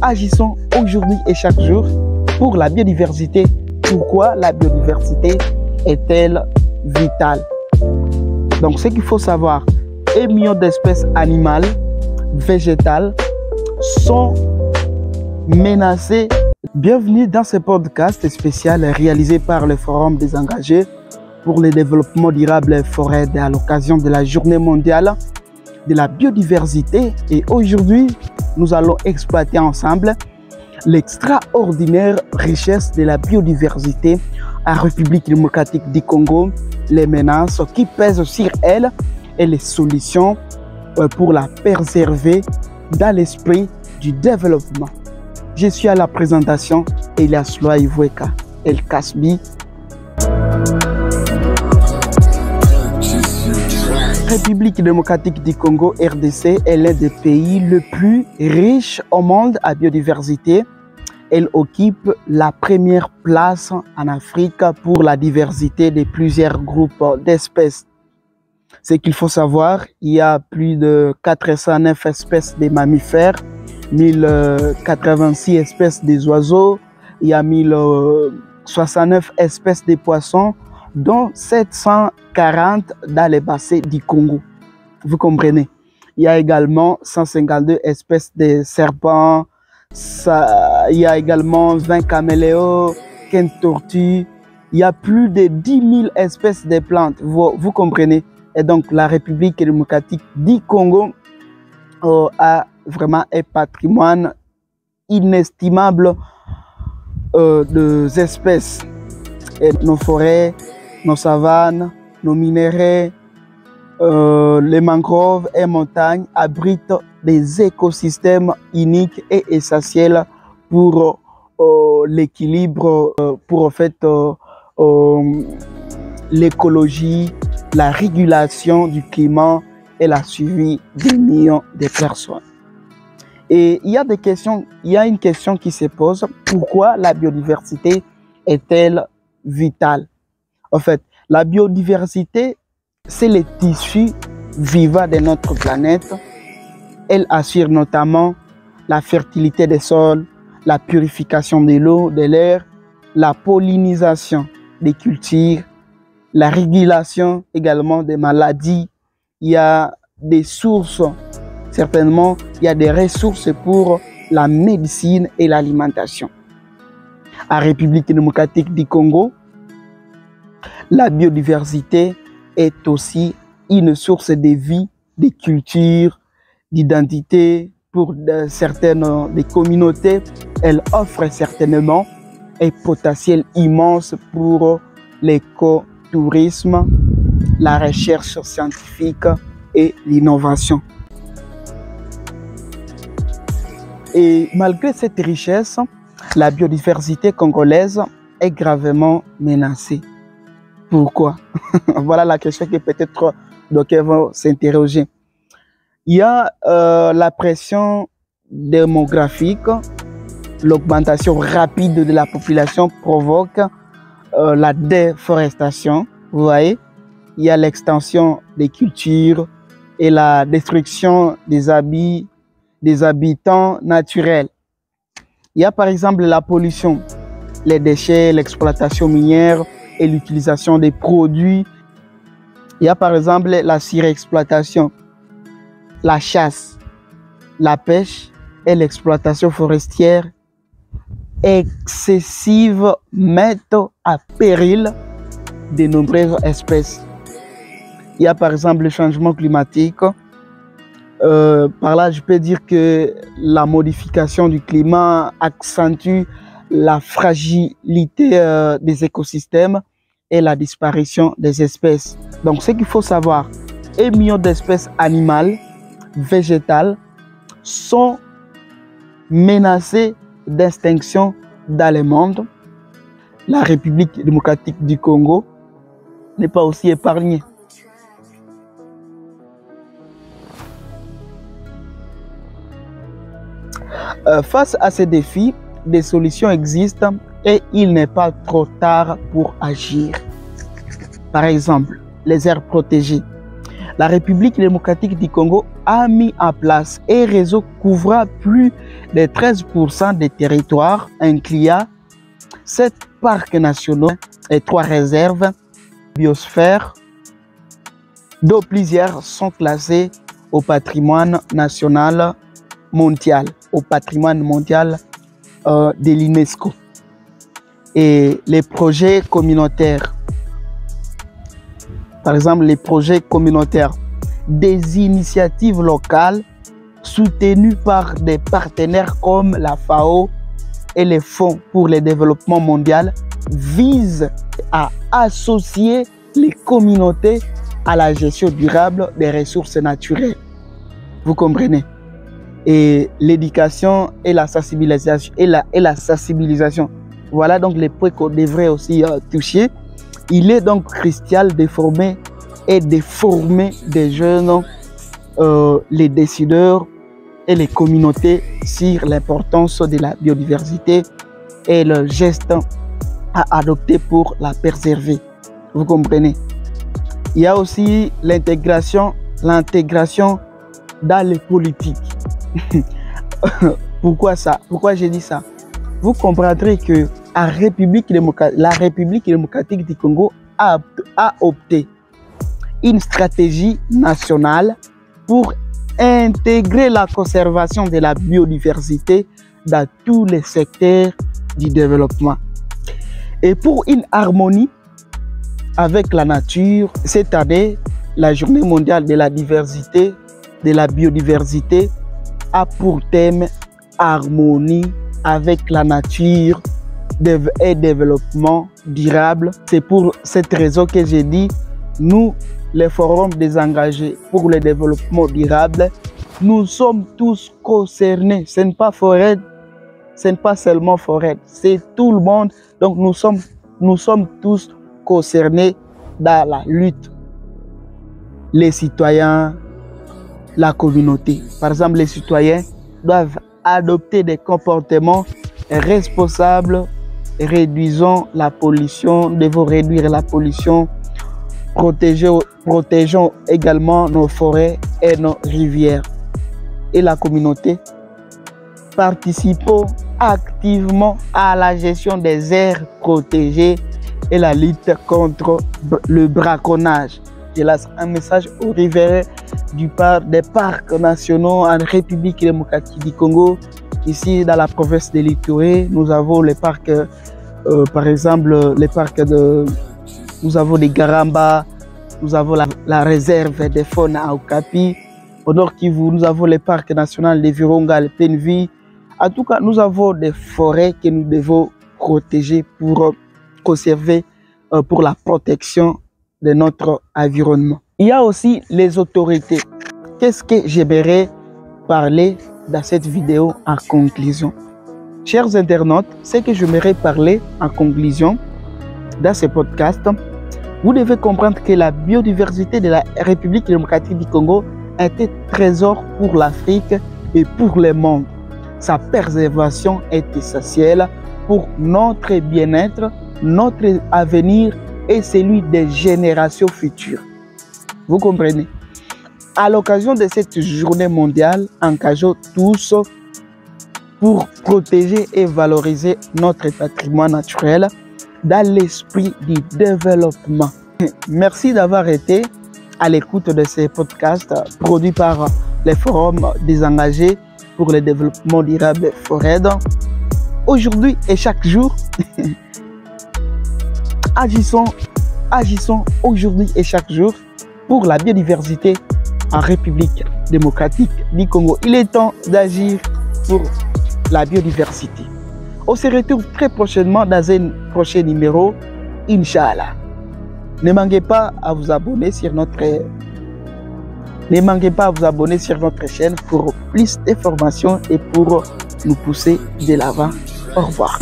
agissons aujourd'hui et chaque jour pour la biodiversité. Pourquoi la biodiversité est-elle vitale? Donc, ce qu'il faut savoir, 1 million d'espèces animales, végétales sont menacées. Bienvenue dans ce podcast spécial réalisé par le Forum des engagés pour le développement durable des forêts à l'occasion de la Journée mondiale de la biodiversité. Et aujourd'hui, nous allons exploiter ensemble l'extraordinaire richesse de la biodiversité en République démocratique du Congo, les menaces qui pèsent sur elle et les solutions pour la préserver dans l'esprit du développement. Je suis à la présentation Elias Loaïvoueka El Kasbi. République démocratique du Congo, RDC, est l'un des pays les plus riches au monde à biodiversité. Elle occupe la première place en Afrique pour la diversité de plusieurs groupes d'espèces. Ce qu'il faut savoir, il y a plus de 409 espèces de mammifères, 1086 espèces des oiseaux, il y a 1069 espèces de poissons, dont 740 dans les bassins du Congo. Vous comprenez? Il y a également 152 espèces de serpents, il y a également 20 caméléons, 15 tortues, il y a plus de 10 000 espèces de plantes. Vous comprenez? Et donc, la République démocratique du Congo a vraiment un patrimoine inestimable d'espèces. Et nos forêts, nos savanes, nos minerais, les mangroves et montagnes abritent des écosystèmes uniques et essentiels pour l'équilibre, pour en fait l'écologie, la régulation du climat et la suivi des millions de personnes. Et il y a une question qui se pose: pourquoi la biodiversité est-elle vitale? En fait, la biodiversité, c'est le tissu vivant de notre planète. Elle assure notamment la fertilité des sols, la purification de l'eau, de l'air, la pollinisation des cultures, la régulation également des maladies. Il y a des sources, certainement, il y a des ressources pour la médecine et l'alimentation. En République démocratique du Congo, la biodiversité est aussi une source de vie, de culture, d'identité pour certaines des communautés. Elle offre certainement un potentiel immense pour l'écotourisme, la recherche scientifique et l'innovation. Et malgré cette richesse, la biodiversité congolaise est gravement menacée. Pourquoi? Voilà la question que peut-être d'aucuns vont s'interroger. Il y a la pression démographique, l'augmentation rapide de la population provoque la déforestation. Vous voyez, il y a l'extension des cultures et la destruction des habitants naturels. Il y a par exemple la pollution, les déchets, l'exploitation minière et l'utilisation des produits. Il y a par exemple la surexploitation, la chasse, la pêche et l'exploitation forestière excessive mettent à péril de nombreuses espèces. Il y a par exemple le changement climatique. Par là, je peux dire que la modification du climat accentue la fragilité des écosystèmes et la disparition des espèces. Donc, ce qu'il faut savoir, 1 million d'espèces animales, végétales sont menacées d'extinction dans le monde. La République démocratique du Congo n'est pas aussi épargnée. Face à ces défis, des solutions existent et il n'est pas trop tard pour agir. Par exemple, les aires protégées. la République démocratique du Congo a mis en place un réseau couvrant plus de 13% des territoires, incluant 7 parcs nationaux et 3 réserves biosphères, dont plusieurs sont classés au patrimoine national mondial, de l'UNESCO. Et les projets communautaires, par exemple les projets communautaires, des initiatives locales soutenues par des partenaires comme la FAO et les Fonds pour le développement mondial visent à associer les communautés à la gestion durable des ressources naturelles. Vous comprenez? Et l'éducation et la sensibilisation. Voilà donc les points qu'on devrait aussi toucher. Il est donc crucial de former des jeunes, les décideurs et les communautés sur l'importance de la biodiversité et le geste à adopter pour la préserver. Vous comprenez? Il y a aussi l'intégration dans les politiques. Pourquoi ça? Pourquoi j'ai dit ça? Vous comprendrez que la République démocratique du Congo a opté une stratégie nationale pour intégrer la conservation de la biodiversité dans tous les secteurs du développement. Et pour une harmonie avec la nature, cette année, la Journée mondiale de la biodiversité a pour thème harmonie avec la nature et développement durable. C'est pour cette raison que j'ai dit, nous, les forums désengagés pour le développement durable, nous sommes tous concernés. Ce n'est pas Forêt, ce n'est pas seulement Forêt, c'est tout le monde. Donc nous sommes tous concernés dans la lutte. Les citoyens, la communauté. Par exemple, les citoyens doivent adopter des comportements responsables, réduisons la pollution, devons réduire la pollution, protégeons également nos forêts et nos rivières. Et la communauté, participons activement à la gestion des aires protégées et la lutte contre le braconnage. Je lance un message aux riverains des parcs nationaux en République démocratique du Congo. Ici, dans la province de l'Ituri, nous avons les parcs, par exemple, nous avons les Garamba, nous avons la réserve des faunes à Okapi. Au Nord Kivu, nous avons les parcs nationaux de Virunga, le Penvi. En tout cas, nous avons des forêts que nous devons protéger pour conserver, pour la protection de notre environnement. Il y a aussi les autorités. Qu'est-ce que j'aimerais parler dans cette vidéo en conclusion? Chers internautes, ce que j'aimerais parler en conclusion dans ce podcast, vous devez comprendre que la biodiversité de la République démocratique du Congo est un trésor pour l'Afrique et pour le monde. Sa préservation est essentielle pour notre bien-être, notre avenir et celui des générations futures. Vous comprenez? À l'occasion de cette journée mondiale, engageons tous pour protéger et valoriser notre patrimoine naturel dans l'esprit du développement. Merci d'avoir été à l'écoute de ces podcasts produits par les forums désengagés pour le développement durable FORED. Aujourd'hui et chaque jour, agissons aujourd'hui et chaque jour pour la biodiversité en République démocratique du Congo. Il est temps d'agir pour la biodiversité. On se retrouve très prochainement dans un prochain numéro, Inch'Allah. Ne manquez pas à vous abonner sur notre chaîne pour plus d'informations et pour nous pousser de l'avant. Au revoir.